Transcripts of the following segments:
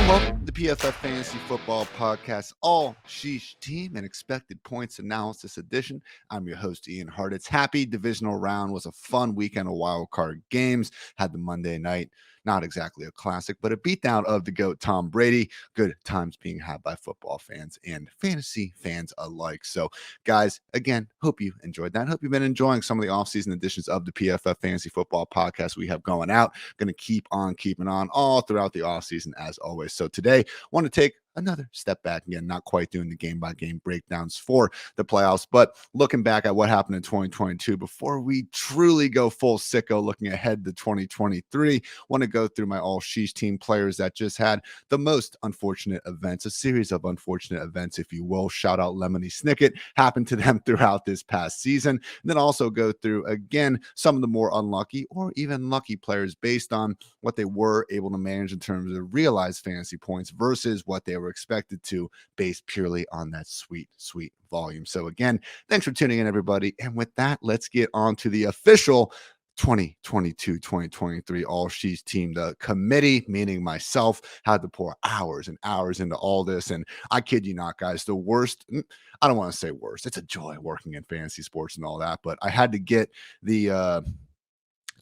Welcome to the PFF Fantasy Football Podcast, All-Sheesh Team and Expected Points Analysis Edition. I'm your host, Ian Hartitz. Happy divisional round. Was a fun weekend of wild card games. Had the Monday night. Not exactly a classic, but a beatdown of the GOAT Tom Brady. Good times being had by football fans and fantasy fans alike. So, guys, again, hope you enjoyed that. Hope you've been enjoying some of the offseason editions of the PFF Fantasy Football Podcast we have going out. Going to keep on keeping on all throughout the offseason as always. So today, I want to take another step back again, not quite doing the game-by-game breakdowns for the playoffs, but looking back at what happened in 2022 before we truly go full sicko looking ahead to 2023. Want to go through my All-Sheesh Team players that just had the most unfortunate events, a series of unfortunate events, if you will. Shout out Lemony Snicket, happened to them throughout this past season. And then also go through, again, some of the more unlucky or even lucky players based on what they were able to manage in terms of realized fantasy points versus what they were expected to, based purely on that sweet volume. So again, thanks for tuning in, everybody. And with that, let's get on to the official 2022-2023 All-Sheesh Team. The committee, meaning myself, had to pour hours and hours into all this. And I kid you not, guys, the worst, I don't want to say worst, it's a joy working in fantasy sports and all that, but I had to get the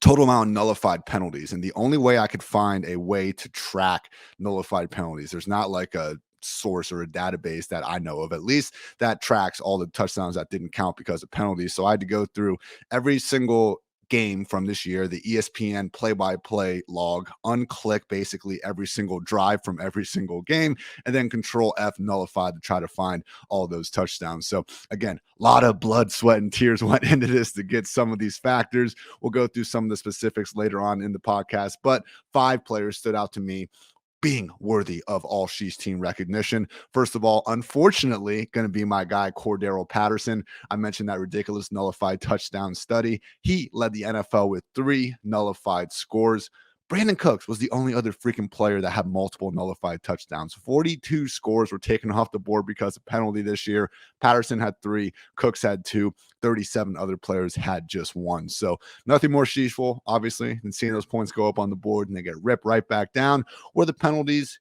total amount of nullified penalties. And the only way I could find a way to track nullified penalties, there's not like a source or a database that I know of, at least, that tracks all the touchdowns that didn't count because of penalties. So I had to go through every single game from this year, the ESPN play-by-play log, unclick basically every single drive from every single game, and then Control F nullify to try to find all those touchdowns. So again, a lot of blood, sweat, and tears went into this to get some of these factors. We'll go through some of the specifics later on in the podcast, but 5 players stood out to me being worthy of All-Sheesh Team recognition. First of all, unfortunately, going to be my guy, Cordero Patterson. I mentioned that ridiculous nullified touchdown study. He led the NFL with 3 nullified scores. Brandon Cooks was the only other freaking player that had multiple nullified touchdowns. 42 scores were taken off the board because of penalty this year. Patterson had 3, Cooks had 2, 37 other players had just 1. So nothing more sheeshful, obviously, than seeing those points go up on the board and they get ripped right back down, or the penalties,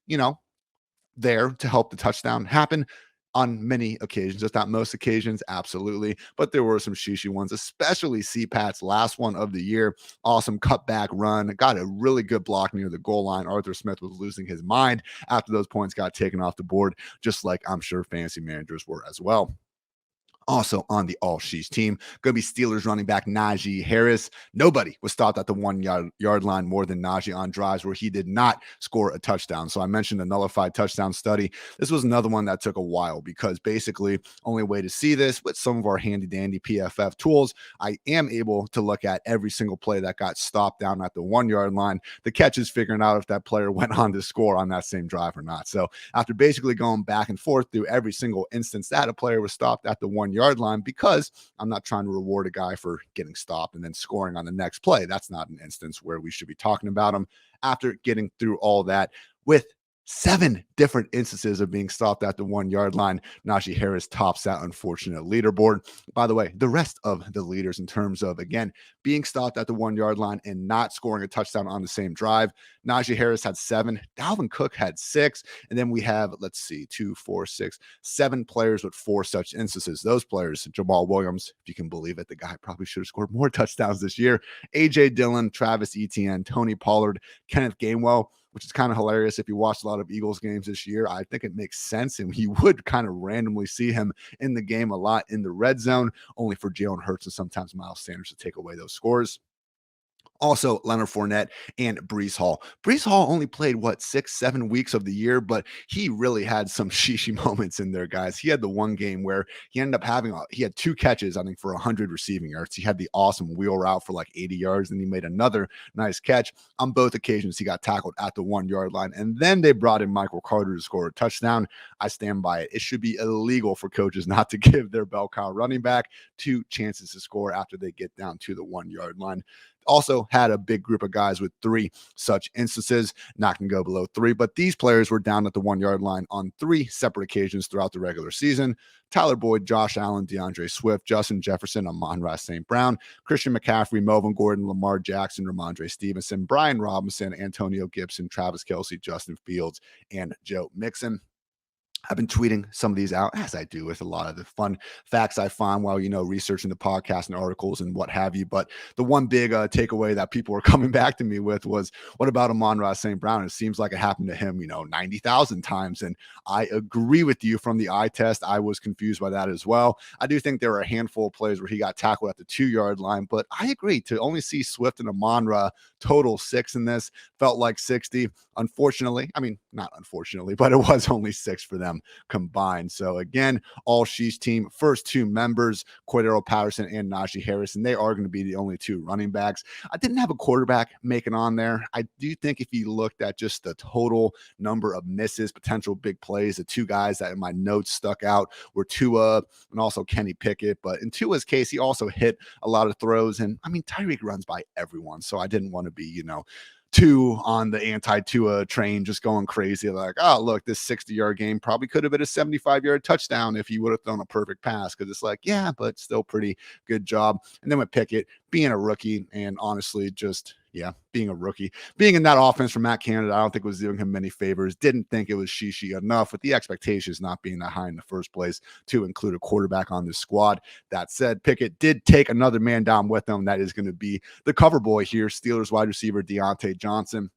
there to help the touchdown happen. On many occasions, if not most occasions, absolutely. But there were some sheeshy ones, especially CPAT's last one of the year. Awesome cutback run. Got a really good block near the goal line. Arthur Smith was losing his mind after those points got taken off the board, just like I'm sure fantasy managers were as well. Also on the All-Sheesh Team, going to be Steelers running back Najee Harris. Nobody was stopped at the 1 yard line more than Najee on drives where he did not score a touchdown. So I mentioned the nullified touchdown study. This was another one that took a while because basically only way to see this with some of our handy dandy PFF tools, I am able to look at every single play that got stopped down at the 1 yard line. The catch is figuring out if that player went on to score on that same drive or not. So after basically going back and forth through every single instance that a player was stopped at the 1 yard line, because I'm not trying to reward a guy for getting stopped and then scoring on the next play. That's not an instance where we should be talking about him. After getting through all that with 7 different instances of being stopped at the 1 yard line, Najee Harris tops that unfortunate leaderboard. By the way, the rest of the leaders in terms of, again, being stopped at the 1 yard line and not scoring a touchdown on the same drive, Najee Harris had 7, Dalvin Cook had 6, and then we have, 7 players with 4 such instances. Those players, Jamal Williams, if you can believe it, the guy probably should have scored more touchdowns this year, A.J. Dillon, Travis Etienne, Tony Pollard, Kenneth Gainwell, which is kind of hilarious. If you watched a lot of Eagles games this year, I think it makes sense. And you would kind of randomly see him in the game a lot in the red zone, only for Jalen Hurts and sometimes Miles Sanders to take away those scores. Also, Leonard Fournette and Breece Hall. Breece Hall only played, 6-7 weeks of the year, but he really had some sheeshy moments in there, guys. He had the one game where he ended up having, he had 2 catches, I think, for 100 receiving yards. He had the awesome wheel route for 80 yards, and he made another nice catch. On both occasions, he got tackled at the 1 yard line, and then they brought in Michael Carter to score a touchdown. I stand by it. It should be illegal for coaches not to give their bell cow running back 2 chances to score after they get down to the 1 yard line. Also had a big group of guys with 3 such instances, not going to go below 3, but these players were down at the 1-yard line on 3 separate occasions throughout the regular season. Tyler Boyd, Josh Allen, DeAndre Swift, Justin Jefferson, Amon-Ra St. Brown, Christian McCaffrey, Melvin Gordon, Lamar Jackson, Ramondre Stevenson, Brian Robinson, Antonio Gibson, Travis Kelce, Justin Fields, and Joe Mixon. I've been tweeting some of these out, as I do with a lot of the fun facts I find while, researching the podcast and articles and what have you. But the one big takeaway that people were coming back to me with was, what about Amon-Ra St. Brown? It seems like it happened to him, 90,000 times. And I agree with you from the eye test. I was confused by that as well. I do think there were a handful of plays where he got tackled at the 2-yard line, but I agree to only see Swift and Amon-Ra total 6 in this felt like 60. Unfortunately, not unfortunately, but it was only 6 for them combined. So again, All-Sheesh Team, first 2 members, Cordero Patterson and Najee Harris, and they are going to be the only 2 running backs. I didn't have a quarterback making on there. I do think if you looked at just the total number of misses, potential big plays, the 2 guys that in my notes stuck out were Tua and also Kenny Pickett. But in Tua's case, he also hit a lot of throws. And Tyreek runs by everyone. So I didn't want to be, too on the anti-Tua train, just going crazy. Like, oh, look, this 60-yard game probably could have been a 75-yard touchdown if he would have thrown a perfect pass. Because it's like, yeah, but still pretty good job. And then with Pickett being a rookie and honestly just, being a rookie, being in that offense from Matt Canada, I don't think was doing him many favors. Didn't think it was she enough with the expectations not being that high in the first place to include a quarterback on this squad. That said, Pickett did take another man down with him. That is going to be the cover boy here, Steelers wide receiver Diontae Johnson.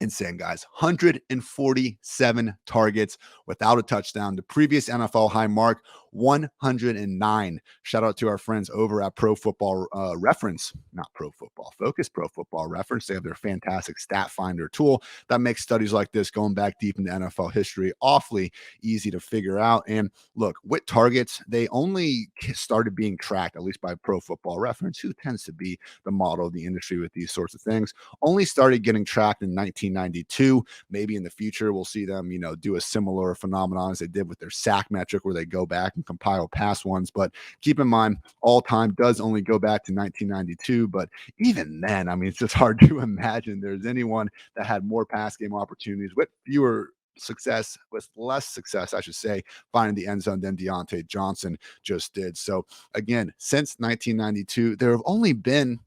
Insane, guys. 147 targets without a touchdown. The previous NFL high mark, 109. Shout out to our friends over at Pro Football Reference, not Pro Football Focus, Pro Football Reference. They have their fantastic stat finder tool that makes studies like this going back deep into NFL history awfully easy to figure out. And look, with targets, they only started being tracked, at least by Pro Football Reference, who tends to be the model of the industry with these sorts of things, only started getting tracked in 1992. Maybe in the future, we'll see them, do a similar phenomenon as they did with their sack metric, where they go back and compile past ones. But keep in mind, all time does only go back to 1992. But even then, it's just hard to imagine there's anyone that had more pass game opportunities with less success, I should say, finding the end zone than Diontae Johnson just did. So again, since 1992, there have only been,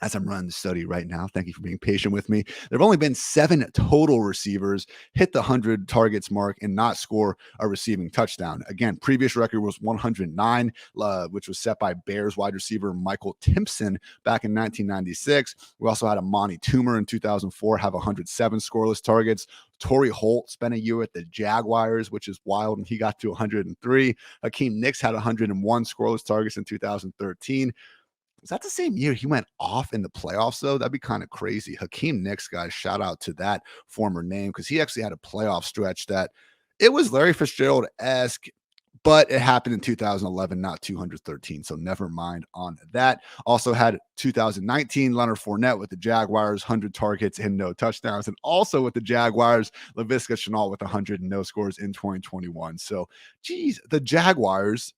as I'm running the study right now, thank you for being patient with me, there have only been 7 total receivers hit the 100 targets mark and not score a receiving touchdown. Again, previous record was 109, which was set by Bears wide receiver Michael Timpson back in 1996. We also had Amani Toomer in 2004 have 107 scoreless targets. Torrey Holt spent a year with the Jaguars, which is wild, and he got to 103. Hakeem Nicks had 101 scoreless targets in 2013. Is that the same year he went off in the playoffs, though? That'd be kind of crazy. Hakeem Nicks, guys, shout out to that former name, because he actually had a playoff stretch that it was Larry Fitzgerald-esque, but it happened in 2011, not 213. So never mind on that. Also had 2019 Leonard Fournette with the Jaguars, 100 targets and no touchdowns. And also with the Jaguars, Laviska Shenault with 100 and no scores in 2021. So, geez, the Jaguars,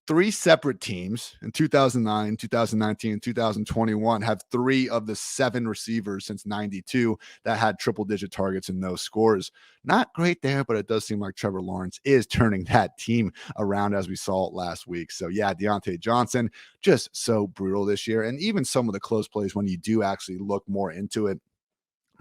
3 separate teams in 2009, 2019, and 2021 have 3 of the 7 receivers since 92 that had triple-digit targets and no scores. Not great there, but it does seem like Trevor Lawrence is turning that team around, as we saw last week. So yeah, Diontae Johnson, just so brutal this year. And even some of the close plays, when you do actually look more into it,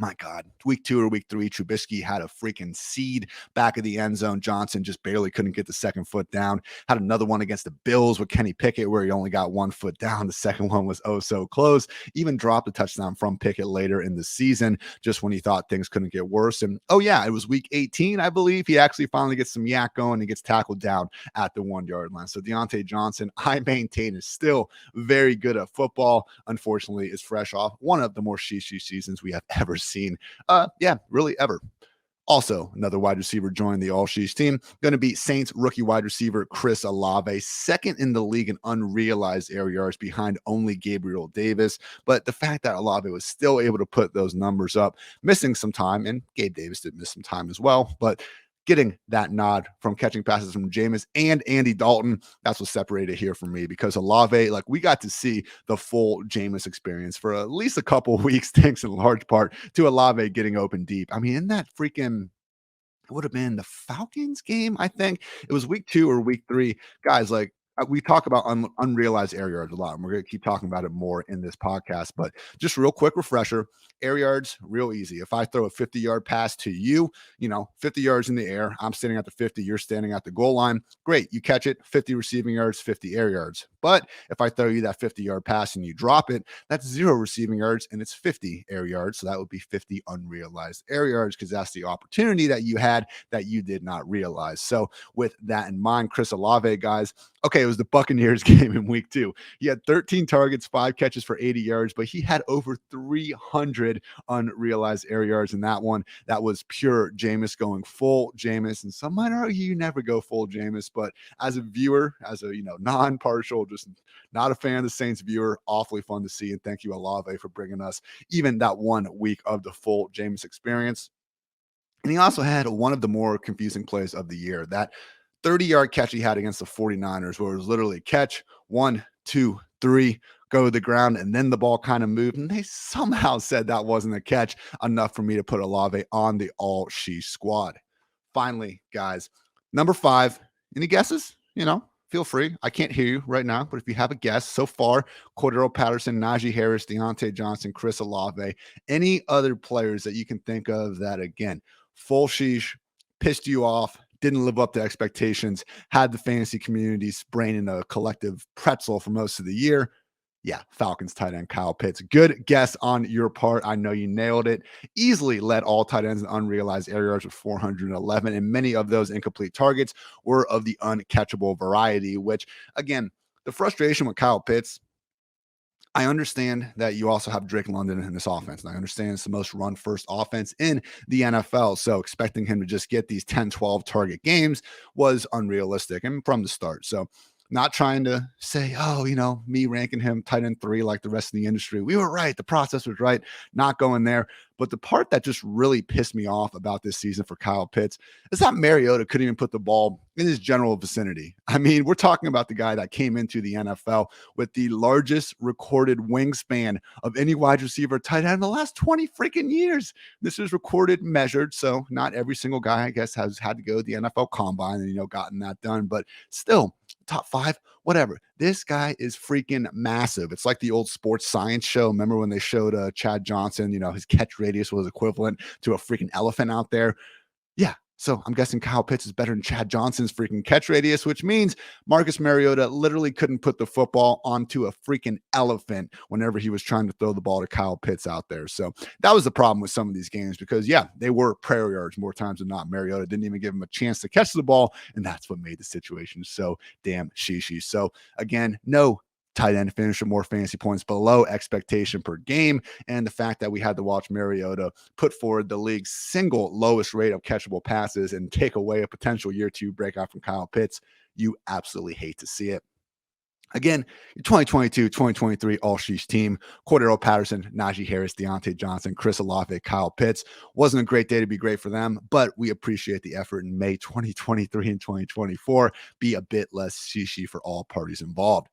my God, week 2 or week 3, Trubisky had a freaking seed back of the end zone. Johnson just barely couldn't get the second foot down. Had another one against the Bills with Kenny Pickett where he only got 1 foot down. The second one was oh so close. Even dropped a touchdown from Pickett later in the season, just when he thought things couldn't get worse. And oh yeah, it was week 18, I believe. He actually finally gets some yak going and gets tackled down at the 1-yard line. So Diontae Johnson, I maintain, is still very good at football. Unfortunately, is fresh off one of the more she seasons we have ever seen. Really ever. Also, another wide receiver joined the All-Sheesh team. Going to be Saints rookie wide receiver Chris Olave, second in the league in unrealized air yards behind only Gabriel Davis. But the fact that Olave was still able to put those numbers up, missing some time, and Gabe Davis did miss some time as well, but getting that nod from catching passes from Jameis and Andy Dalton. That's what separated here for me, because Olave, like, we got to see the full Jameis experience for at least a couple of weeks, thanks in large part to Olave getting open deep. I mean, in that freaking, it would have been the Falcons game, I think. It was week 2 or week 3. Guys, like, we talk about unrealized air yards a lot, and we're going to keep talking about it more in this podcast. But just real quick refresher, air yards, real easy. If I throw a 50-yard pass to you, 50 yards in the air, I'm standing at the 50, you're standing at the goal line. Great, you catch it, 50 receiving yards, 50 air yards. But if I throw you that 50-yard pass and you drop it, that's 0 receiving yards and it's 50 air yards. So that would be 50 unrealized air yards, because that's the opportunity that you had that you did not realize. So with that in mind, Chris Olave, guys, okay, it was the Buccaneers game in week 2. He had 13 targets, 5 catches for 80 yards, but he had over 300 unrealized air yards in that one. That was pure Jameis going full Jameis. And some might argue you never go full Jameis, but as a viewer, as a non-partial, just not a fan of the Saints viewer, awfully fun to see. And thank you, Olave, for bringing us even that 1 week of the full Jameis experience. And he also had one of the more confusing plays of the year, that 30-yard catch he had against the 49ers, where it was literally catch 1, 2, 3, go to the ground, and then the ball kind of moved. And they somehow said that wasn't a catch enough for me to put Olave on the All-Sheesh squad. Finally, guys, number 5, any guesses? Feel free. I can't hear you right now, but if you have a guess so far, Cordero Patterson, Najee Harris, Diontae Johnson, Chris Olave, any other players that you can think of that, again, full sheesh, pissed you off, didn't live up to expectations, had the fantasy community's brain in a collective pretzel for most of the year? Yeah, Falcons tight end Kyle Pitts. Good guess on your part. I know you nailed it. Easily led all tight ends in unrealized air yards with 411, and many of those incomplete targets were of the uncatchable variety, which, again, the frustration with Kyle Pitts, I understand that you also have Drake London in this offense, and I understand it's the most run-first offense in the NFL, so expecting him to just get these 10, 12 target games was unrealistic, and from the start. So not trying to say, me ranking him tight end 3 like the rest of the industry. We were right. The process was right. Not going there. But the part that just really pissed me off about this season for Kyle Pitts is that Mariota couldn't even put the ball in his general vicinity. I mean, we're talking about the guy that came into the NFL with the largest recorded wingspan of any wide receiver tight end in the last 20 freaking years. This is recorded, measured. So not every single guy, I guess, has had to go to the NFL combine and, gotten that done. But still, top 5, whatever. This guy is freaking massive. It's like the old sports science show. Remember when they showed Chad Johnson, his catch radius was equivalent to a freaking elephant out there? Yeah. So I'm guessing Kyle Pitts is better than Chad Johnson's freaking catch radius, which means Marcus Mariota literally couldn't put the football onto a freaking elephant whenever he was trying to throw the ball to Kyle Pitts out there. So that was the problem with some of these games, because, yeah, they were prayer yards more times than not. Mariota didn't even give him a chance to catch the ball, and that's what made the situation so damn sheeshy. So, again, no tight end finish with more fantasy points below expectation per game, and the fact that we had to watch Mariota put forward the league's single lowest rate of catchable passes and take away a potential year 2 breakout from Kyle Pitts, you absolutely hate to see it. Again, your 2022-2023 All-Sheesh team, Cordero Patterson, Najee Harris, Diontae Johnson, Chris Olave, Kyle Pitts. Wasn't a great day to be great for them, but we appreciate the effort in May 2023 and 2024. Be a bit less sheeshy for all parties involved.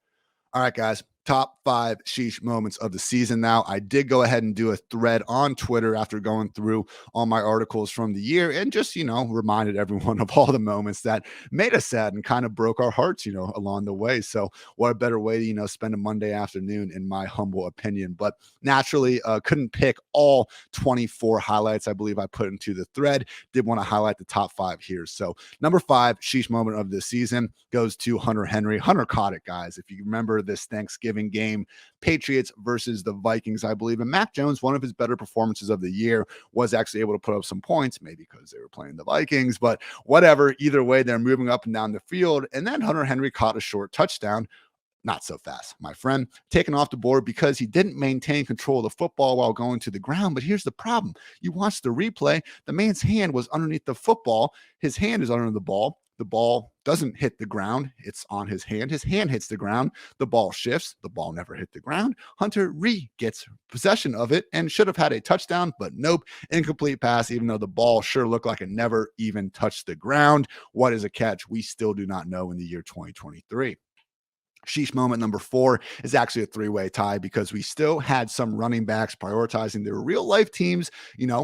All right, guys, top 5 sheesh moments of the season now. I did go ahead and do a thread on Twitter after going through all my articles from the year and just, reminded everyone of all the moments that made us sad and kind of broke our hearts, along the way. So what a better way to, spend a Monday afternoon, in my humble opinion. But naturally, couldn't pick all 24 highlights I believe I put into the thread. Did want to highlight the top 5 here. So number 5 sheesh moment of the season goes to Hunter Henry. Hunter caught it, guys. If you remember this Thanksgiving game, Patriots versus the Vikings, I believe, and Mac Jones, one of his better performances of the year, was actually able to put up some points, maybe because they were playing the Vikings, but whatever. Either way, they're moving up and down the field, and then Hunter Henry caught a short touchdown. Not so fast, my friend. Taken off the board because he didn't maintain control of the football while going to the ground. But here's the problem. You watch the replay. The man's hand was underneath the football. His hand is under the ball. The ball doesn't hit the ground. It's on his hand. His hand hits the ground. The ball shifts. The ball never hit the ground. Hunter gets possession of it and should have had a touchdown, but nope, incomplete pass, even though the ball sure looked like it never even touched the ground. What is a catch? We still do not know in the year 2023. Sheesh moment number 4 is actually a 3-way tie because we still had some running backs prioritizing their real life teams,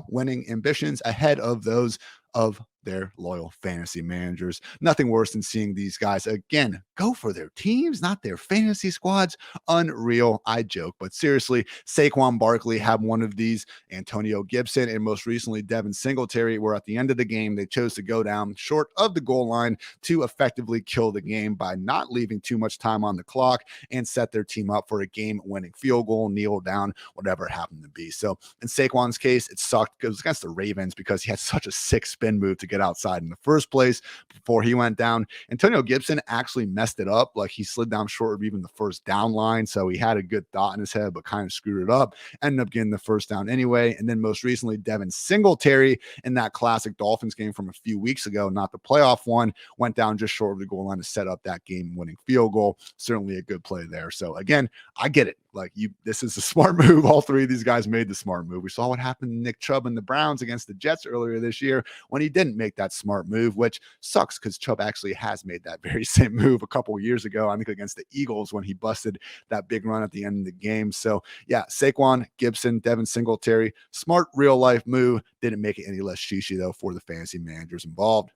winning ambitions ahead of those of their loyal fantasy managers. Nothing worse than seeing these guys again go for their teams, not their fantasy squads. Unreal. I joke, but seriously, Saquon Barkley had one of these. Antonio Gibson and most recently Devin Singletary were at the end of the game. They chose to go down short of the goal line to effectively kill the game by not leaving too much time on the clock and set their team up for a game-winning field goal, kneel down, whatever it happened to be. So in Saquon's case, it sucked. It was against the Ravens because he had such a sick spin move to get outside in the first place before he went down. Antonio Gibson actually messed it up. Like he slid down short of even the first down line. So he had a good thought in his head, but kind of screwed it up. Ended up getting the first down anyway. And then most recently, Devin Singletary in that classic Dolphins game from a few weeks ago, not the playoff one, went down just short of the goal line to set up that game-winning field goal. Certainly a good play there. So again, I get it. Like this is a smart move. All three of these guys made the smart move. We saw what happened to Nick Chubb and the Browns against the Jets earlier this year when he didn't make that smart move, which sucks because Chubb actually has made that very same move a couple years ago, I think against the Eagles when he busted that big run at the end of the game. So yeah, Saquon, Gibson, Devin Singletary, smart real life move. Didn't make it any less sheeshy though for the fantasy managers involved.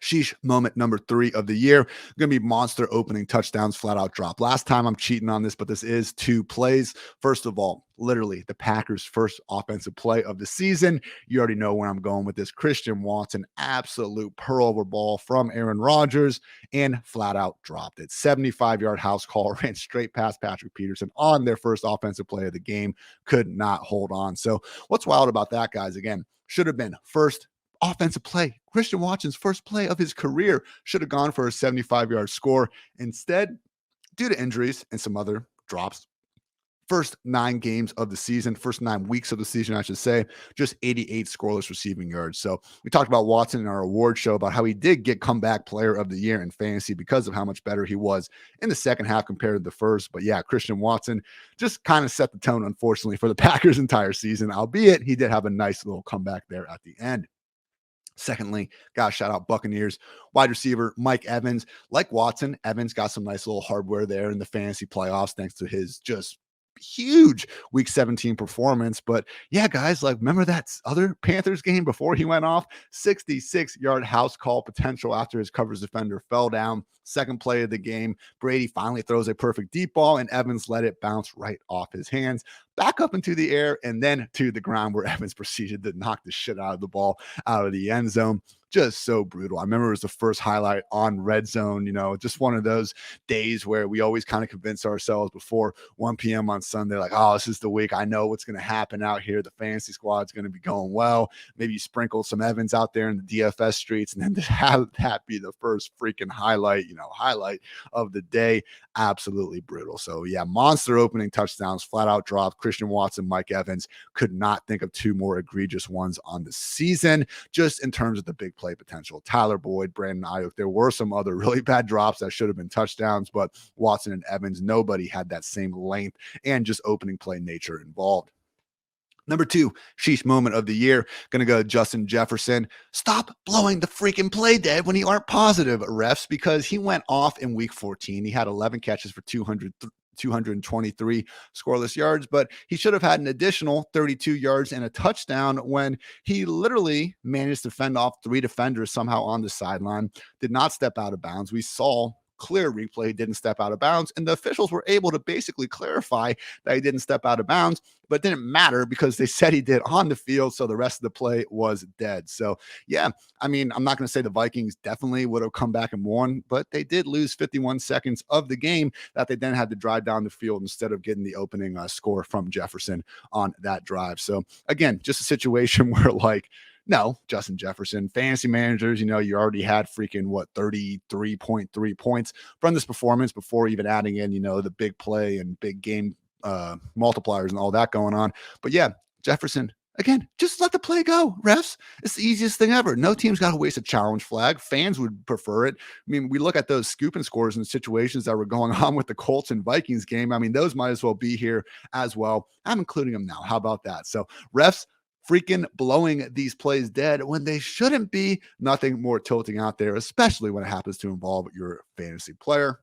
Sheesh moment number 3 of the year. Going to be monster opening touchdowns, flat out drop. Last time I'm cheating on this, but this is 2 plays. First of all, literally the Packers' first offensive play of the season. You already know where I'm going with this. Christian Watson, absolute pearl over ball from Aaron Rodgers and flat out dropped it. 75-yard house call, ran straight past Patrick Peterson on their first offensive play of the game. Could not hold on. So what's wild about that, guys, again, should have been first offensive play. Christian Watson's first play of his career should have gone for a 75-yard score. Instead, due to injuries and some other drops, first 9 games of the season, first 9 weeks of the season, I should say, just 88 scoreless receiving yards. So we talked about Watson in our award show about how he did get comeback player of the year in fantasy because of how much better he was in the second half compared to the first. But yeah, Christian Watson just kind of set the tone, unfortunately, for the Packers' entire season, albeit he did have a nice little comeback there at the end. Secondly, gotta shout out Buccaneers wide receiver Mike Evans. Like Watson, Evans got some nice little hardware there in the fantasy playoffs thanks to his just huge week 17 performance. But yeah, guys, like remember that other Panthers game before he went off? 66-yard house call potential after his coverage defender fell down. Second play of the game, Brady finally throws a perfect deep ball and Evans let it bounce right off his hands, back up into the air and then to the ground, where Evans proceeded to knock the shit out of the ball out of the end zone. Just so brutal. I remember it was the first highlight on Red Zone, just one of those days where we always kind of convince ourselves before 1 p.m. on Sunday, like, oh, this is the week. I know what's going to happen out here. The fantasy squad's going to be going well. Maybe you sprinkle some Evans out there in the DFS streets and then to have that be the first freaking highlight of the day. Absolutely brutal. So yeah, monster opening touchdowns, flat out dropped. Christian Watson, Mike Evans, could not think of 2 more egregious ones on the season, just in terms of the big play potential. Tyler Boyd, Brandon Ayuk. There were some other really bad drops that should have been touchdowns, but Watson and Evans, nobody had that same length and just opening play nature involved. Number 2, sheesh moment of the year, going to go to Justin Jefferson. Stop blowing the freaking play dead when you aren't positive, refs, because he went off in week 14. He had 11 catches for 223 scoreless yards, but he should have had an additional 32 yards and a touchdown when he literally managed to fend off 3 defenders somehow on the sideline, did not step out of bounds. We saw clear replay, didn't step out of bounds, and the officials were able to basically clarify that he didn't step out of bounds, but it didn't matter because they said he did on the field, so the rest of the play was dead. So yeah, I mean, I'm not going to say the Vikings definitely would have come back and won, but they did lose 51 seconds of the game that they then had to drive down the field instead of getting the opening score from Jefferson on that drive. So again, just a situation where no, Justin Jefferson, fantasy managers, you already had freaking 33.3 points from this performance before even adding in, the big play and big game multipliers and all that going on. But yeah, Jefferson, Again, just let the play go, refs. It's the easiest thing ever. No team's got to waste a challenge flag. Fans would prefer it. I mean, we look at those scooping scores and situations that were going on with the Colts and Vikings game. I mean, those might as well be here as well. I'm including them now. How about that? So, refs freaking blowing these plays dead when they shouldn't be. Nothing more tilting out there, especially when it happens to involve your fantasy player.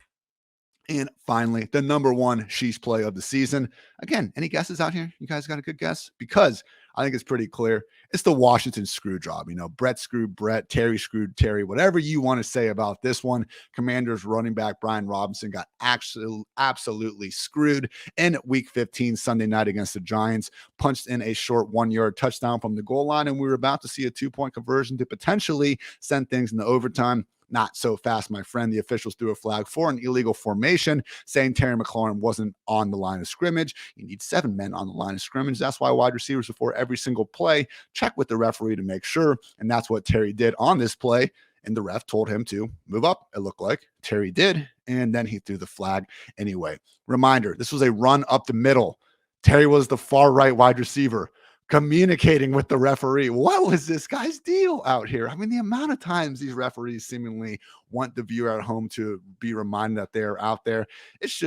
And finally, the number one sheesh play of the season. Again, any guesses out here? You guys got a good guess? Because I think it's pretty clear. It's the Washington screw job. You know, Brett screwed Brett, Terry screwed Terry, whatever you want to say about this one. Commanders running back Brian Robinson got actually absolutely screwed in week 15, Sunday night against the Giants. Punched in a short 1-yard touchdown from the goal line, and we were about to see a 2-point conversion to potentially send things into overtime. Not so fast, my friend. The officials threw a flag for an illegal formation, saying Terry McLaurin wasn't on the line of scrimmage. You need 7 men on the line of scrimmage. That's why wide receivers before every single play check with the referee to make sure. And that's what Terry did on this play. And the ref told him to move up, it looked like. Terry did. And then he threw the flag anyway. Reminder, this was a run up the middle. Terry was the far right wide receiver communicating with the referee. What was this guy's deal out here? I mean, the amount of times these referees seemingly want the viewer at home to be reminded that they're out there. It's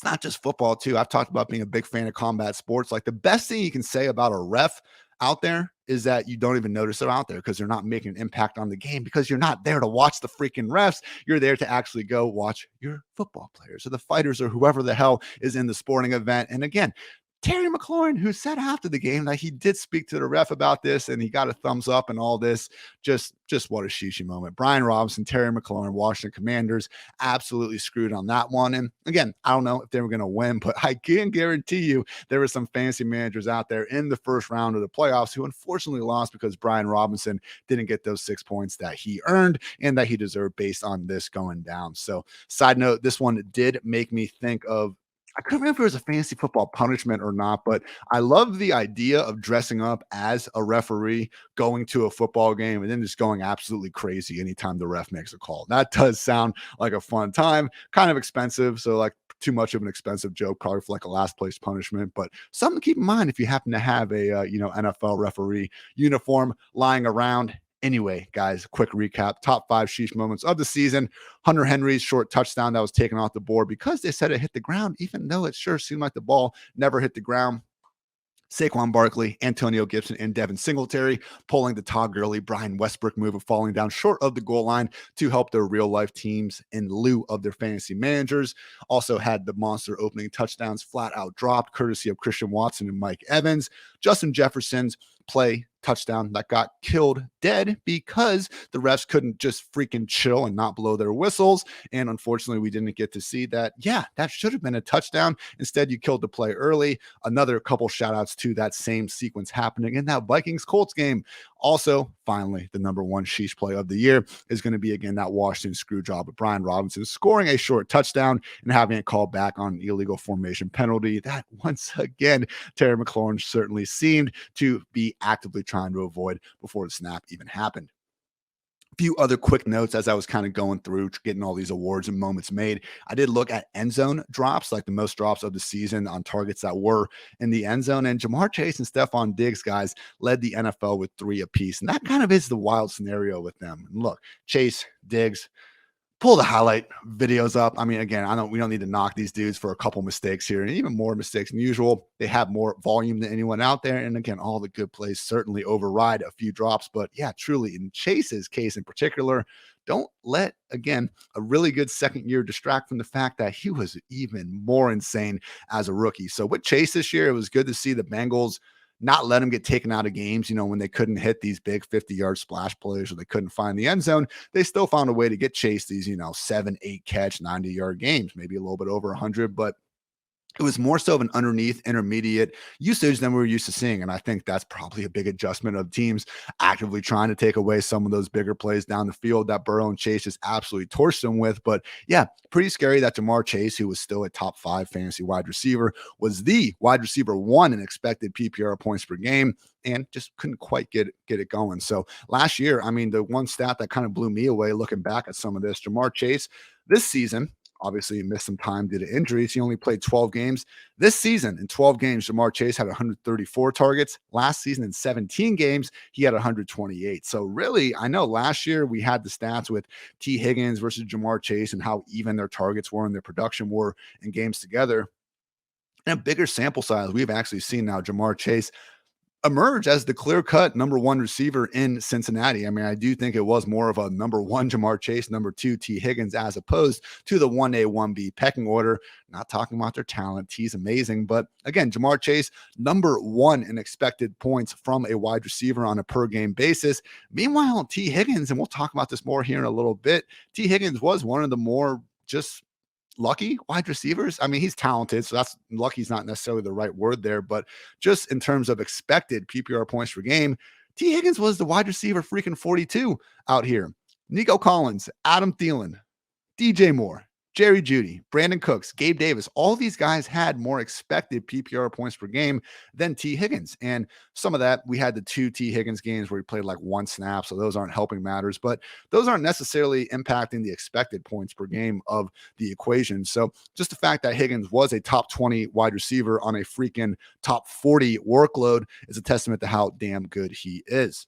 not just football too. I've talked about being a big fan of combat sports. Like the best thing you can say about a ref out there is that you don't even notice they're out there because they're not making an impact on the game because you're not there to watch the freaking refs. You're there to actually go watch your football players or the fighters or whoever the hell is in the sporting event. And again, Terry McLaurin, who said after the game that he did speak to the ref about this and he got a thumbs up and all this, just what a sheeshy moment. Brian Robinson, Terry McLaurin, Washington Commanders absolutely screwed on that one. And again, I don't know if they were going to win, but I can guarantee you there were some fantasy managers out there in the first round of the playoffs who unfortunately lost because Brian Robinson didn't get those 6 points that he earned and that he deserved based on this going down. So side note, this one did make me think of, I couldn't remember if it was a fantasy football punishment or not, but I love the idea of dressing up as a referee, going to a football game, and then just going absolutely crazy anytime the ref makes a call. That does sound like a fun time, kind of expensive. So, like, too much of an expensive joke, probably for like a last place punishment, but something to keep in mind if you happen to have a NFL referee uniform lying around. Anyway, guys, quick recap. Top 5 sheesh moments of the season. Hunter Henry's short touchdown that was taken off the board because they said it hit the ground, even though it sure seemed like the ball never hit the ground. Saquon Barkley, Antonio Gibson, and Devin Singletary pulling the Todd Gurley, Brian Westbrook move of falling down short of the goal line to help their real life teams in lieu of their fantasy managers. Also had the monster opening touchdowns flat out dropped, courtesy of Christian Watson and Mike Evans. Justin Jefferson's play touchdown that got killed dead because the refs couldn't just freaking chill and not blow their whistles. And unfortunately, we didn't get to see that. Yeah, that should have been a touchdown. Instead, you killed the play early. Another couple shout outs to that same sequence happening in that Vikings Colts game. Also, finally, the number one sheesh play of the year is going to be, again, that Washington screw job with Brian Robinson scoring a short touchdown and having it called back on an illegal formation penalty that, once again, Terry McLaurin certainly seemed to be actively trying to avoid before the snap even happened. Few other quick notes as I was kind of going through getting all these awards and moments made. I did look at end zone drops, like the most drops of the season on targets that were in the end zone. And Jamar Chase and Stephon Diggs, guys, led the NFL with 3 apiece. And that kind of is the wild scenario with them. And look, Chase, Diggs, pull the highlight videos up. I mean, again, we don't need to knock these dudes for a couple mistakes here and even more mistakes than usual. They have more volume than anyone out there. And again, all the good plays certainly override a few drops. But yeah, truly, in Chase's case in particular, don't let, again, a really good second year distract from the fact that he was even more insane as a rookie. So with Chase this year, it was good to see the Bengals not let him get taken out of games, when they couldn't hit these big 50-yard splash plays or they couldn't find the end zone. They still found a way to get Chase these, 7, 8 catch, 90-yard games, maybe a little bit over 100, but it was more so of an underneath intermediate usage than we were used to seeing. And I think that's probably a big adjustment of teams actively trying to take away some of those bigger plays down the field that Burrow and Chase just absolutely torched them with. But yeah, pretty scary that Jamar Chase, who was still a top 5 fantasy wide receiver, was the wide receiver 1 in expected PPR points per game and just couldn't quite get it going. So last year, I mean, the one stat that kind of blew me away looking back at some of this, Jamar Chase this season obviously missed some time due to injuries. He only played 12 games. This season, in 12 games, Jamar Chase had 134 targets. Last season, in 17 games, he had 128. So really, I know last year we had the stats with T. Higgins versus Jamar Chase and how even their targets were and their production were in games together. In a bigger sample size, we've actually seen now Jamar Chase emerge as the clear-cut number one receiver in Cincinnati. I mean, I do think it was more of a number one Jamar Chase, number two T. Higgins, as opposed to the 1A, 1B pecking order. Not talking about their talent. T's amazing. But again, Jamar Chase, number one in expected points from a wide receiver on a per-game basis. Meanwhile, T. Higgins, and we'll talk about this more here in a little bit, T. Higgins was one of the more just lucky wide receivers. I mean, he's talented, so that's lucky is not necessarily the right word there, but just in terms of expected PPR points per game, T. Higgins was the wide receiver freaking 42 out here. Nico Collins, Adam Thielen, DJ Moore, Jerry Jeudy, Brandon Cooks, Gabe Davis, all these guys had more expected PPR points per game than T. Higgins. And some of that, we had the 2 T. Higgins games where he played like 1 snap, so those aren't helping matters, but those aren't necessarily impacting the expected points per game of the equation. So just the fact that Higgins was a top 20 wide receiver on a freaking top 40 workload is a testament to how damn good he is.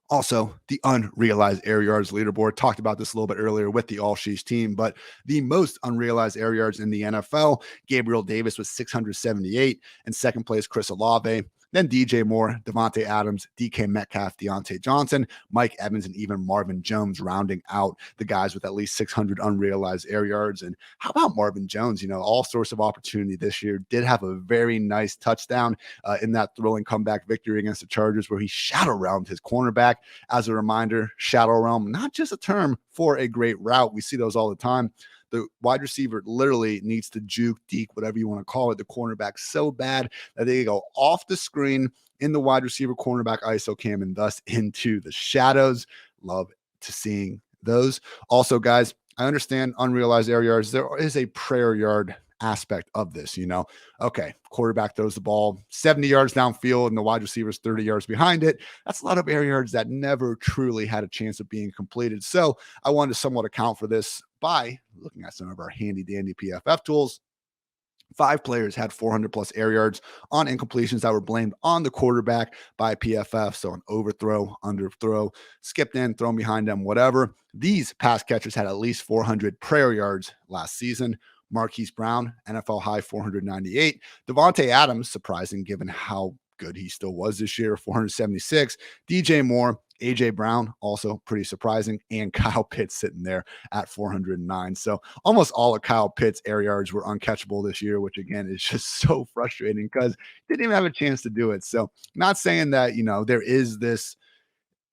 Also, the unrealized air yards leaderboard. Talked about this a little bit earlier with the All-Sheesh team, but the most unrealized air yards in the NFL, Gabriel Davis with 678, and second place, Chris Olave. Then DJ Moore, Devontae Adams, DK Metcalf, Diontae Johnson, Mike Evans, and even Marvin Jones rounding out the guys with at least 600 unrealized air yards. And how about Marvin Jones? You know, all sorts of opportunity this year. Did have a very nice touchdown in that thrilling comeback victory against the Chargers where he shadow realmed his cornerback. As a reminder, shadow realm, not just a term for a great route. We see those all the time. The wide receiver literally needs to juke, deke, whatever you want to call it, the cornerback so bad that they go off the screen in the wide receiver cornerback ISO cam and thus into the shadows. Love to seeing those. Also, guys, I understand unrealized air yards. There is a prayer yard aspect of this, you know. Okay, quarterback throws the ball 70 yards downfield and the wide receiver's 30 yards behind it. That's a lot of air yards that never truly had a chance of being completed. So I wanted to somewhat account for this by looking at some of our handy dandy PFF tools. 5 players had 400 plus air yards on incompletions that were blamed on the quarterback by PFF. So an overthrow, underthrow, skipped in, thrown behind them, whatever. These pass catchers had at least 400 prayer yards last season. Marquise Brown, NFL high 498. Devontae Adams, surprising given how good he still was this year, 476. DJ Moore, AJ Brown, also pretty surprising, and Kyle Pitts sitting there at 409. So almost all of Kyle Pitts' air yards were uncatchable this year, which again is just so frustrating because didn't even have a chance to do it. So not saying that, you know, there is this,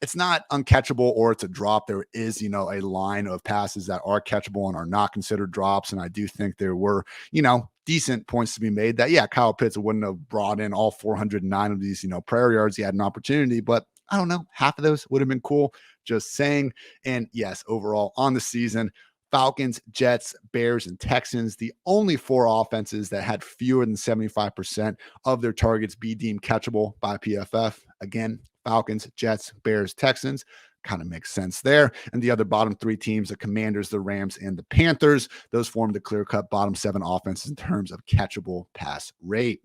it's not uncatchable or it's a drop. There is, you know, a line of passes that are catchable and are not considered drops. And I do think there were, you know, decent points to be made that, yeah, Kyle Pitts wouldn't have brought in all 409 of these, you know, prayer yards. He had an opportunity, but I don't know, half of those would have been cool. Just saying. And yes, overall on the season, Falcons, Jets, Bears, and Texans, the only 4 offenses that had fewer than 75% of their targets be deemed catchable by PFF. Again, Falcons, Jets, Bears, Texans. Kind of makes sense there. And the other bottom 3 teams, the Commanders, the Rams, and the Panthers, those form the clear-cut bottom 7 offenses in terms of catchable pass rate.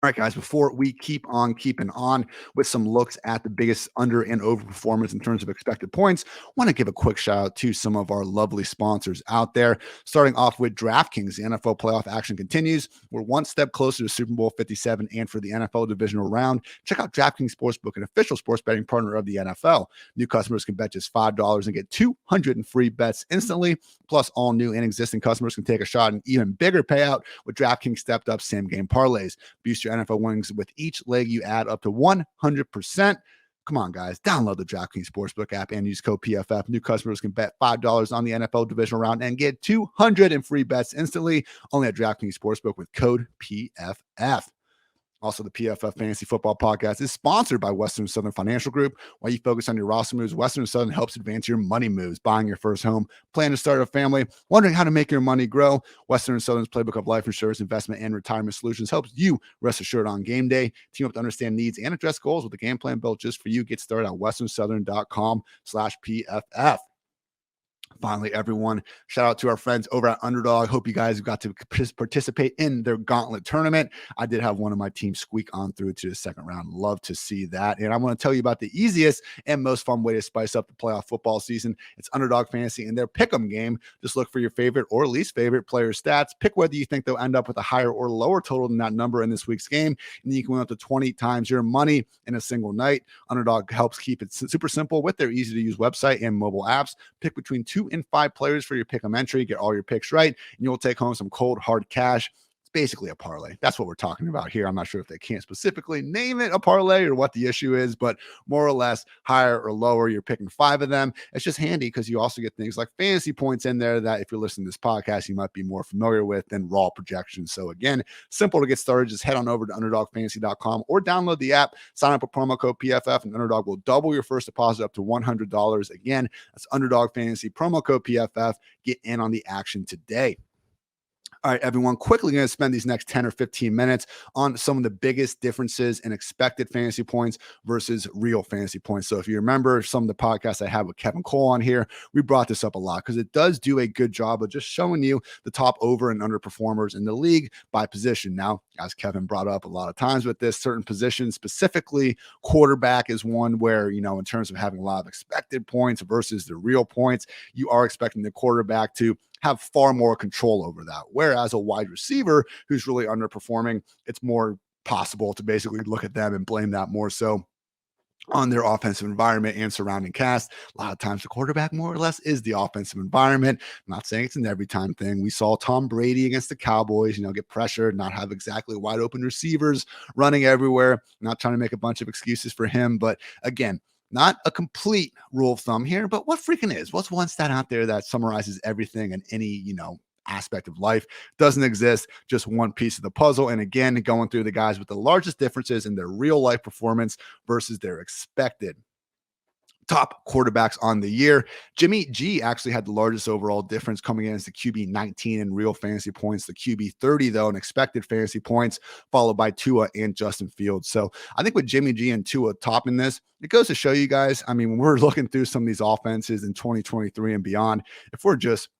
All right, guys, before we keep on keeping on with some looks at the biggest under and over performers in terms of expected points, I want to give a quick shout out to some of our lovely sponsors out there. Starting off with DraftKings, the NFL playoff action continues. We're one step closer to Super Bowl 57 and for the NFL divisional round. Check out DraftKings Sportsbook, an official sports betting partner of the NFL. New customers can bet just $5 and get 200 in free bets instantly. Plus, all new and existing customers can take a shot at an even bigger payout with DraftKings stepped up same game parlays. Boost your NFL winnings with each leg you add up to 100%. Come on, guys. Download the DraftKings Sportsbook app and use code PFF. New customers can bet $5 on the NFL divisional round and get 200 in free bets instantly only at DraftKings Sportsbook with code PFF. Also, the PFF Fantasy Football Podcast is sponsored by Western Southern Financial Group. While you focus on your roster moves, Western Southern helps advance your money moves, buying your first home, planning to start a family, wondering how to make your money grow. Western Southern's playbook of life insurance, investment, and retirement solutions helps you rest assured on game day. Team up to understand needs and address goals with a game plan built just for you. Get started on westernsouthern.com/PFF. Finally, everyone, shout out to our friends over at Underdog. Hope you guys got to participate in their gauntlet tournament. I did have one of my teams squeak on through to the second round. Love to see that. And I want to tell you about the easiest and most fun way to spice up the playoff football season. It's Underdog Fantasy and their pick'em game. Just look for your favorite or least favorite player stats. Pick whether you think they'll end up with a higher or lower total than that number in this week's game. And then you can win up to 20 times your money in a single night. Underdog helps keep it super simple with their easy to use website and mobile apps. Pick between 2 and 5 players for your pick'em entry. Get all your picks right, and you'll take home some cold hard cash. It's basically a parlay. That's what we're talking about here. I'm not sure if they can't specifically name it a parlay or what the issue is, but more or less higher or lower, you're picking 5 of them. It's just handy because you also get things like fantasy points in there that if you're listening to this podcast, you might be more familiar with than raw projections. So again, simple to get started. Just head on over to underdogfantasy.com or download the app, sign up with promo code PFF, and Underdog will double your first deposit up to $100. Again, that's Underdog Fantasy, promo code PFF. Get in on the action today. All right, everyone, quickly going to spend these next 10 or 15 minutes on some of the biggest differences in expected fantasy points versus real fantasy points. So if you remember some of the podcasts I had with Kevin Cole on here, we brought this up a lot because it does do a good job of just showing you the top over and underperformers in the league by position. Now, as Kevin brought up a lot of times with this, certain positions, specifically quarterback is one where, you know, in terms of having a lot of expected points versus the real points, you are expecting the quarterback to have far more control over that. Whereas a wide receiver who's really underperforming, it's more possible to basically look at them and blame that more so on their offensive environment and surrounding cast. A lot of times the quarterback more or less is the offensive environment. I'm not saying it's an every time thing. We saw Tom Brady against the Cowboys, get pressured, not have exactly wide open receivers running everywhere. I'm not trying to make a bunch of excuses for him, but again, not a complete rule of thumb here, but what freaking is? What's one stat out there that summarizes everything in any, aspect of life? Doesn't exist, just one piece of the puzzle. And again, going through the guys with the largest differences in their real life performance versus their expected top quarterbacks on the year. Jimmy G actually had the largest overall difference coming in as the QB 19 in real fantasy points, the QB 30 though in expected fantasy points, followed by Tua and Justin Fields. So I think with Jimmy G and Tua topping this, it goes to show you guys, when we're looking through some of these offenses in 2023 and beyond, if we're just,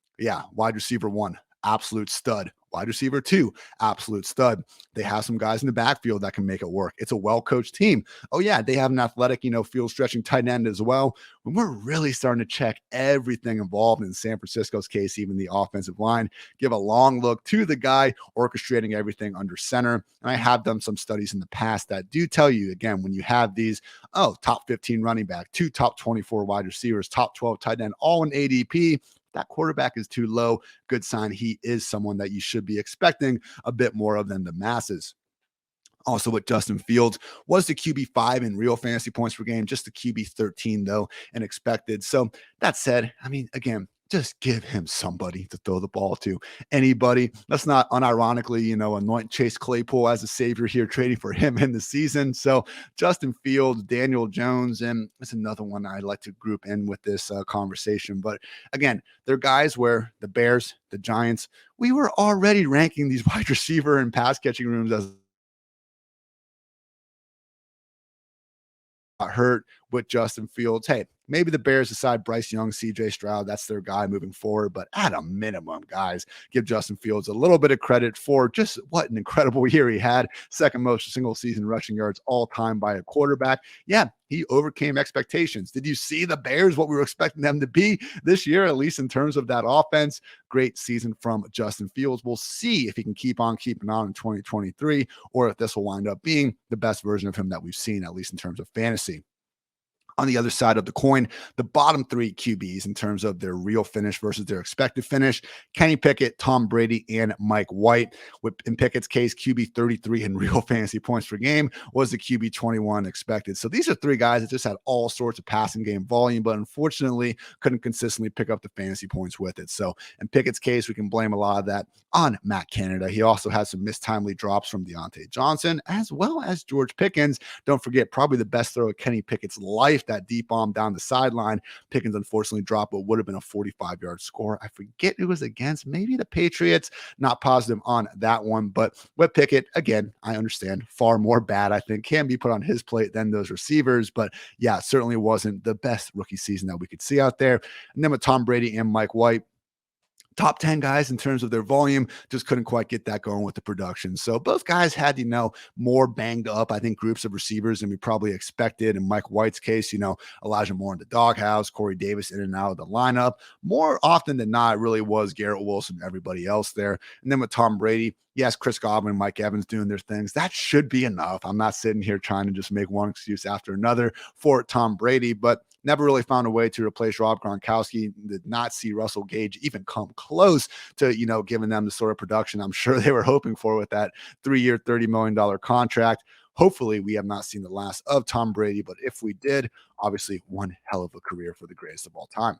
wide receiver 1, absolute stud. Wide receiver 2, absolute stud. They have some guys in the backfield that can make it work. It's a well-coached team. Oh yeah, they have an athletic, field stretching tight end as well. When we're really starting to check everything involved in San Francisco's case, even the offensive line, give a long look to the guy orchestrating everything under center. And I have done some studies in the past that do tell you, again, when you have these, top 15 running back, 2 top 24 wide receivers, top 12 tight end, all in ADP, that quarterback is too low. Good sign he is someone that you should be expecting a bit more of than the masses. Also with Justin Fields, was the QB 5 in real fantasy points per game, just the QB 13 though, and expected. So that said, again, just give him somebody to throw the ball to. Anybody. Let's not unironically, anoint Chase Claypool as a savior here, trading for him in the season. So Justin Fields, Daniel Jones, and it's another one I'd like to group in with this conversation. But again, they're guys where the Bears, the Giants, we were already ranking these wide receiver and pass catching rooms as hurt with Justin Fields. Hey, maybe the Bears decide Bryce Young, CJ Stroud, that's their guy moving forward. But at a minimum, guys, give Justin Fields a little bit of credit for just what an incredible year he had. Second most single season rushing yards all time by a quarterback. Yeah, he overcame expectations. Did you see the Bears, what we were expecting them to be this year, at least in terms of that offense? Great season from Justin Fields. We'll see if he can keep on keeping on in 2023 or if this will wind up being the best version of him that we've seen, at least in terms of fantasy. On the other side of the coin, the bottom 3 QBs in terms of their real finish versus their expected finish, Kenny Pickett, Tom Brady, and Mike White. In Pickett's case, QB 33 in real fantasy points per game was the QB 21 expected. So these are 3 guys that just had all sorts of passing game volume, but unfortunately couldn't consistently pick up the fantasy points with it. So in Pickett's case, we can blame a lot of that on Matt Canada. He also had some missed timely drops from Diontae Johnson, as well as George Pickens. Don't forget, probably the best throw of Kenny Pickett's life life, that deep bomb down the sideline. Pickens unfortunately dropped what would have been a 45-yard score. I forget who it was against, maybe the Patriots. Not positive on that one, but with Pickett, again, I understand far more bad, I think, can be put on his plate than those receivers. But yeah, certainly wasn't the best rookie season that we could see out there. And then with Tom Brady and Mike White, top 10 guys in terms of their volume, just couldn't quite get that going with the production. So both guys had, more banged up, I think, groups of receivers than we probably expected. In Mike White's case, Elijah Moore in the doghouse, Corey Davis in and out of the lineup. More often than not, it really was Garrett Wilson and everybody else there. And then with Tom Brady, yes, Chris Godwin and Mike Evans doing their things. That should be enough. I'm not sitting here trying to just make one excuse after another for Tom Brady, but never really found a way to replace Rob Gronkowski. Did not see Russell Gage even come close to, giving them the sort of production I'm sure they were hoping for with that 3-year, $30 million contract. Hopefully we have not seen the last of Tom Brady, but if we did, obviously one hell of a career for the greatest of all time.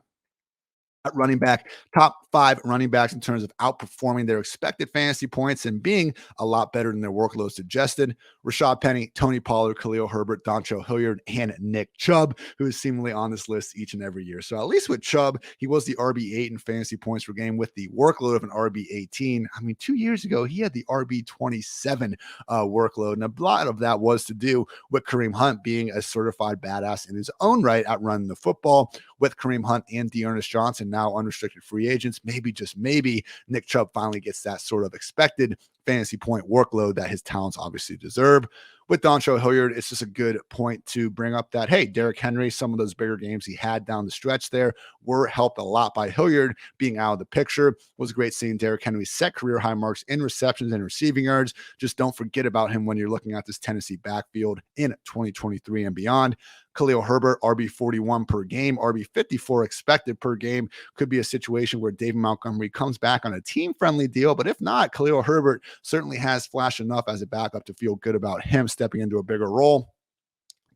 At running back, top 5 running backs in terms of outperforming their expected fantasy points and being a lot better than their workload suggested. Rashad Penny, Tony Pollard, Khalil Herbert, Dontrell Hilliard, and Nick Chubb, who is seemingly on this list each and every year. So at least with Chubb, he was the RB8 in fantasy points per game with the workload of an RB18. I mean, 2 years ago, he had the RB27 workload, and a lot of that was to do with Kareem Hunt being a certified badass in his own right at running the football. With Kareem Hunt and Dearness Johnson now unrestricted free agents, maybe, just maybe, Nick Chubb finally gets that sort of expected fantasy point workload that his talents obviously deserve. With Dontrell Hilliard, it's just a good point to bring up that, hey, Derrick Henry, some of those bigger games he had down the stretch there were helped a lot by Hilliard being out of the picture. It was great seeing Derrick Henry set career high marks in receptions and receiving yards. Just don't forget about him when you're looking at this Tennessee backfield in 2023 and beyond. Khalil Herbert, RB41 per game, RB54 expected per game. Could be a situation where David Montgomery comes back on a team-friendly deal, but if not, Khalil Herbert certainly has flashed enough as a backup to feel good about him stepping into a bigger role.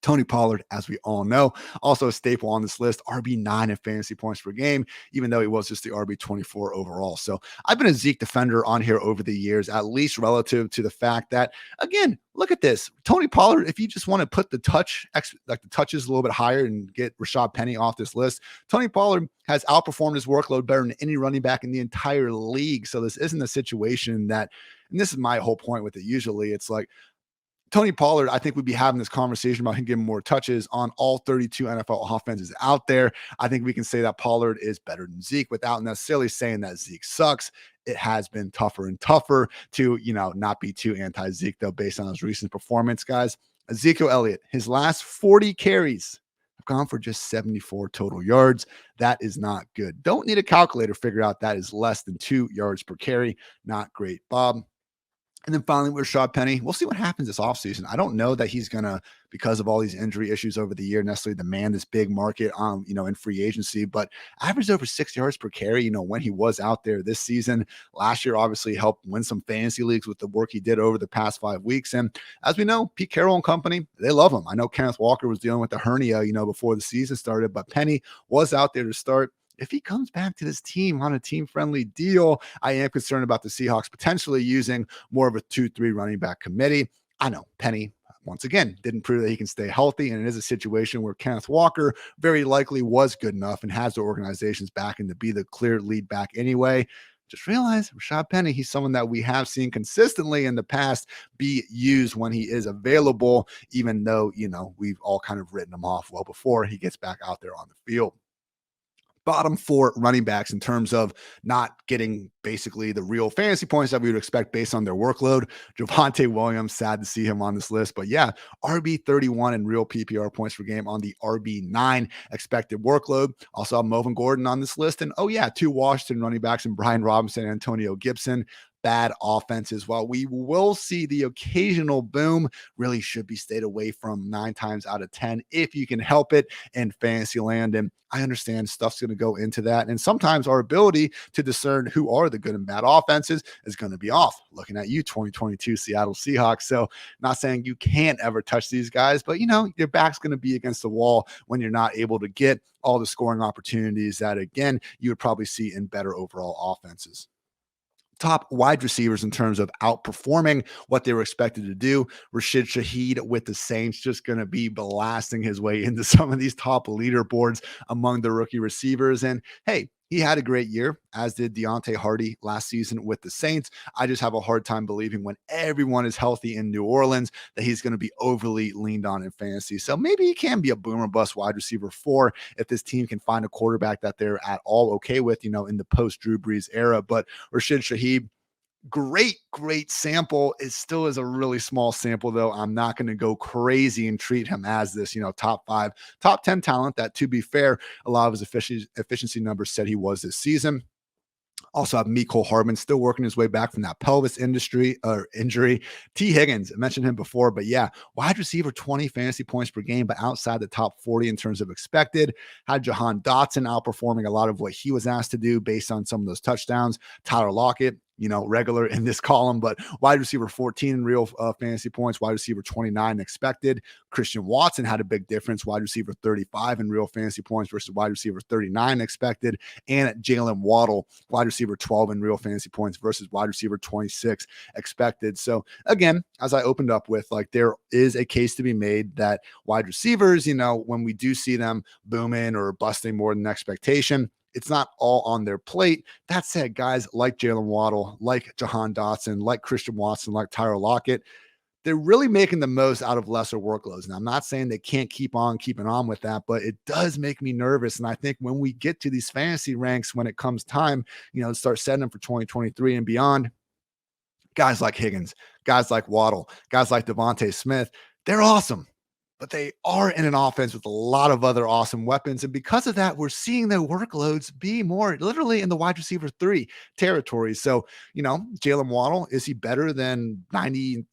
Tony Pollard, as we all know, also a staple on this list, RB9 in fantasy points per game, even though he was just the RB24 overall. So I've been a Zeke defender on here over the years, at least relative to the fact that, again, look at this. Tony Pollard, if you just want to put the touches a little bit higher and get Rashad Penny off this list, Tony Pollard has outperformed his workload better than any running back in the entire league. So this isn't a situation that, and this is my whole point with it, usually it's like, Tony Pollard, I think we'd be having this conversation about him getting more touches on all 32 NFL offenses out there. I think we can say that Pollard is better than Zeke without necessarily saying that Zeke sucks. It has been tougher and tougher to, not be too anti-Zeke, though, based on his recent performance, guys. Ezekiel Elliott, his last 40 carries have gone for just 74 total yards. That is not good. Don't need a calculator to figure out that is less than 2 yards per carry. Not great, Bob. And then finally, with Rashad Penny, we'll see what happens this offseason. I don't know that he's going to, because of all these injury issues over the year, necessarily demand this big market in free agency, but averaged over 6 yards per carry, when he was out there this season. Last year, obviously helped win some fantasy leagues with the work he did over the past 5 weeks. And as we know, Pete Carroll and company, they love him. I know Kenneth Walker was dealing with the hernia, before the season started, but Penny was out there to start. If he comes back to this team on a team-friendly deal, I am concerned about the Seahawks potentially using more of a 2-3 running back committee. I know Penny, once again, didn't prove that he can stay healthy, and it is a situation where Kenneth Walker very likely was good enough and has the organization's backing to be the clear lead back anyway. Just realize Rashad Penny, he's someone that we have seen consistently in the past be used when he is available, even though, we've all kind of written him off well before he gets back out there on the field. Bottom 4 running backs in terms of not getting basically the real fantasy points that we would expect based on their workload. Javonte Williams, sad to see him on this list, but yeah, RB31 in real PPR points per game on the RB9 expected workload. Also have Melvin Gordon on this list. And 2 Washington running backs in Brian Robinson and Antonio Gibson. Bad offenses. While we will see the occasional boom, really should be stayed away from 9 times out of 10 if you can help it in fantasy land. And I understand stuff's going to go into that. And sometimes our ability to discern who are the good and bad offenses is going to be off. Looking at you, 2022 Seattle Seahawks. So not saying you can't ever touch these guys, but your back's going to be against the wall when you're not able to get all the scoring opportunities that, again, you would probably see in better overall offenses. top wide receivers in terms of outperforming what they were expected to do. Rashid Shaheed with the Saints just going to be blasting his way into some of these top leaderboards among the rookie receivers. And hey, he had a great year, as did Diontae Hardy last season with the Saints. I just have a hard time believing when everyone is healthy in New Orleans that he's going to be overly leaned on in fantasy. So maybe he can be a boomer bust wide receiver 4 if this team can find a quarterback that they're at all okay with, in the post Drew Brees era. But Rashid Shaheed, great sample. It still is a really small sample, though. I'm not going to go crazy and treat him as this, top 5, top 10 talent that, to be fair, a lot of his efficiency numbers said he was this season. Also have Mecole Hardman still working his way back from that pelvis injury. T. Higgins, I mentioned him before, but yeah, wide receiver 20 fantasy points per game, but outside the top 40 in terms of expected. Had Jahan Dotson outperforming a lot of what he was asked to do based on some of those touchdowns. Tyler Lockett, regular in this column, but wide receiver 14 in real fantasy points, wide receiver 29 expected. Christian Watson had a big difference, wide receiver 35 in real fantasy points versus wide receiver 39 expected. And Jalen Waddle, wide receiver 12 in real fantasy points versus wide receiver 26 expected. So again, as I opened up with, there is a case to be made that wide receivers, when we do see them booming or busting more than expectation, it's not all on their plate. That said, guys like Jalen Waddle, like Jahan Dotson, like Christian Watson, like Tyler Lockett, they're really making the most out of lesser workloads. And I'm not saying they can't keep on keeping on with that, but it does make me nervous. And I think when we get to these fantasy ranks, when it comes time, to start setting them for 2023 and beyond, guys like Higgins, guys like Waddle, guys like Devontae Smith, they're awesome. But they are in an offense with a lot of other awesome weapons. And because of that, we're seeing their workloads be more literally in the wide receiver 3 territory. So, Jalen Waddle, is he better than 95%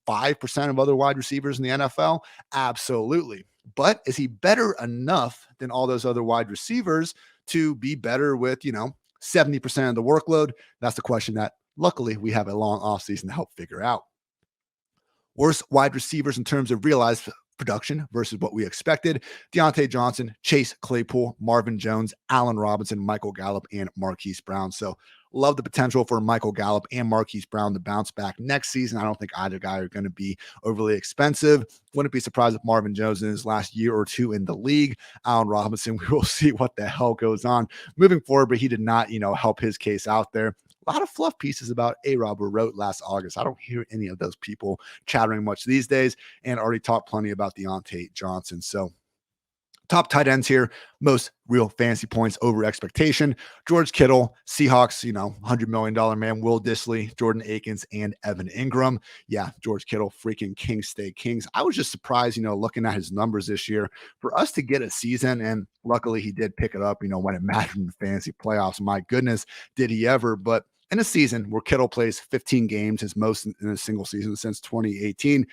of other wide receivers in the NFL? Absolutely. But is he better enough than all those other wide receivers to be better with, 70% of the workload? That's the question that luckily we have a long offseason to help figure out. Worst wide receivers in terms of realized production versus what we expected: Diontae Johnson, Chase Claypool, Marvin Jones, Allen Robinson, Michael Gallup, and Marquise Brown. So love the potential for Michael Gallup and Marquise Brown to bounce back next season. I don't think either guy are going to be overly expensive. Wouldn't be surprised if Marvin Jones in his last year or two in the league. Allen Robinson, we will see what the hell goes on moving forward, but he did not, help his case out there. A lot of fluff pieces about A-Rob were wrote last August. I don't hear any of those people chattering much these days, and already talked plenty about Diontae Johnson. So top tight ends here, most real fantasy points over expectation: George Kittle, Seahawks, $100 million man, Will Dissly, Jordan Akins, and Evan Ingram. Yeah, George Kittle, freaking Kings stay Kings. I was just surprised, looking at his numbers this year, for us to get a season, and luckily he did pick it up, when it mattered in the fantasy playoffs. My goodness, did he ever. But in a season where Kittle plays 15 games, his most in a single season since 2018,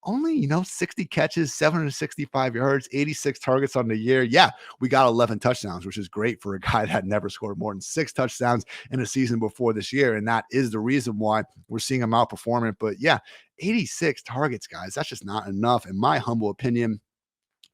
only, 60 catches, 765 yards, 86 targets on the year. Yeah, we got 11 touchdowns, which is great for a guy that never scored more than 6 touchdowns in a season before this year. And that is the reason why we're seeing him outperform it. But yeah, 86 targets, guys, that's just not enough, in my humble opinion,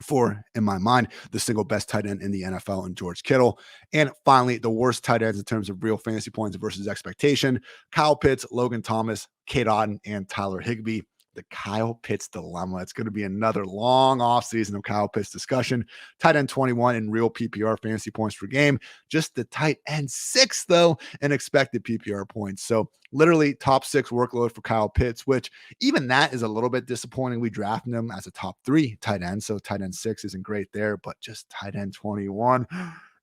for, in my mind, the single best tight end in the NFL in George Kittle. And finally, the worst tight ends in terms of real fantasy points versus expectation: Kyle Pitts, Logan Thomas, Cade Otton, and Tyler Higbee. The Kyle Pitts dilemma. It's going to be another long offseason of Kyle Pitts discussion. Tight end 21 in real PPR fantasy points per game. Just the tight end 6, though, in expected PPR points. So literally top 6 workload for Kyle Pitts, which even that is a little bit disappointing. We drafted him as a top 3 tight end, so tight end 6 isn't great there, but just tight end 21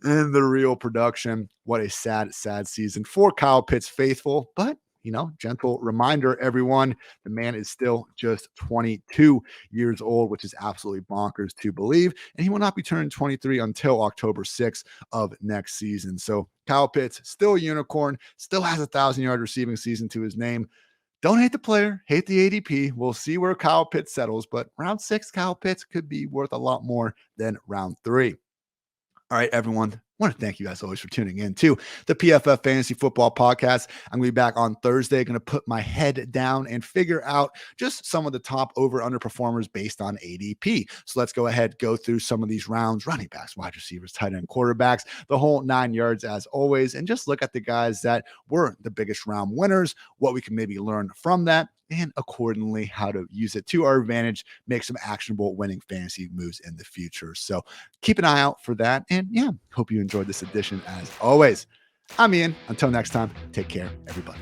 in the real production. What a sad season for Kyle Pitts faithful, but gentle reminder, everyone, the man is still just 22 years old, which is absolutely bonkers to believe. And he will not be turning 23 until October 6th of next season. So Kyle Pitts, still a unicorn, still has a 1,000-yard receiving season to his name. Don't hate the player, hate the ADP. We'll see where Kyle Pitts settles, but round 6, Kyle Pitts could be worth a lot more than round 3. All right, everyone, want to thank you guys always for tuning in to the PFF Fantasy Football Podcast. I'm going to be back on Thursday, going to put my head down and figure out just some of the top over underperformers based on ADP. So let's go ahead, go through some of these rounds, running backs, wide receivers, tight end, quarterbacks, the whole 9 yards as always, and just look at the guys that were the biggest round winners, what we can maybe learn from that, and accordingly how to use it to our advantage, make some actionable winning fantasy moves in the future. So keep an eye out for that. And yeah, hope you enjoyed this edition as always. I'm Ian. Until next time, take care, everybody.